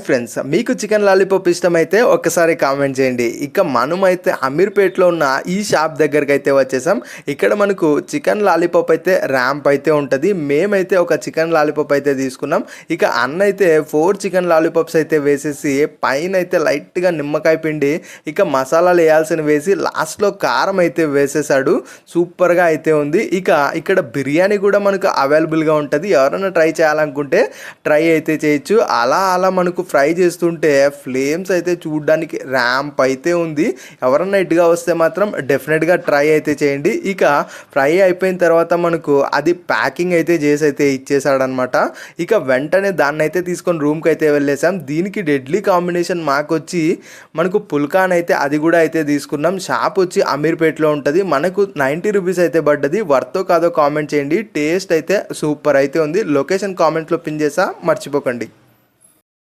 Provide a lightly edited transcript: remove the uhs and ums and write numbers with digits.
Friends, మీకు chicken lollipop ఇష్టమైతే ఒక్కసారి కామెంట్ చేయండి. ఇక మనమైతే అమీర్పేటలో ఉన్న ఈ షాప్ దగ్గరికి అయితే వచ్చేసాం. ఇక్కడ మనకు చికెన్ లాలీపాప్ అయితే ర్యాంప్ అయితే ఉంటుంది. మేమైతే ఒక చికెన్ లాలీపాప్ అయితే తీసుకున్నాం. ఇక అన్న అయితే 4 చికెన్ లాలీపాప్స్ అయితే వేసేసి పైన అయితే లైట్గా నిమ్మకాయ పిండి ఇక మసాలాలు వేయాల్సిన వేసి లాస్ట్లో కారం అయితే వేసేసాడు. సూపర్గా అయితే ఉంది. ఇక ఇక్కడ బిర్యానీ కూడా మనకు అవైలబుల్గా ఉంటుంది. ఎవరైనా ట్రై చేయాలనుకుంటే ట్రై అయితే చేయొచ్చు. అలా మనకు ఫ్రై చేస్తుంటే ఫ్లేమ్స్ అయితే చూడడానికి ర్యాంప్ అయితే ఉంది. ఎవరన్నా ఇటుగా వస్తే మాత్రం డెఫినెట్గా ట్రై అయితే చేయండి. ఇక ఫ్రై అయిపోయిన తర్వాత మనకు అది ప్యాకింగ్ అయితే చేసి అయితే ఇచ్చేసాడనమాట. ఇక వెంటనే దాన్ని అయితే తీసుకొని రూమ్కి అయితే వెళ్ళేసాం. దీనికి డెడ్లీ కాంబినేషన్ మాకు వచ్చి మనకు పుల్కాన్ అయితే అది కూడా అయితే తీసుకున్నాం. షాప్ వచ్చి అమీర్పేటలో ఉంటుంది. మనకు 90 రూపీస్ అయితే పడ్డది. వర్తో కాదో కామెంట్ చేయండి. టేస్ట్ అయితే సూపర్ అయితే ఉంది. లొకేషన్ కామెంట్లో పిన్ చేసా, మర్చిపోకండి.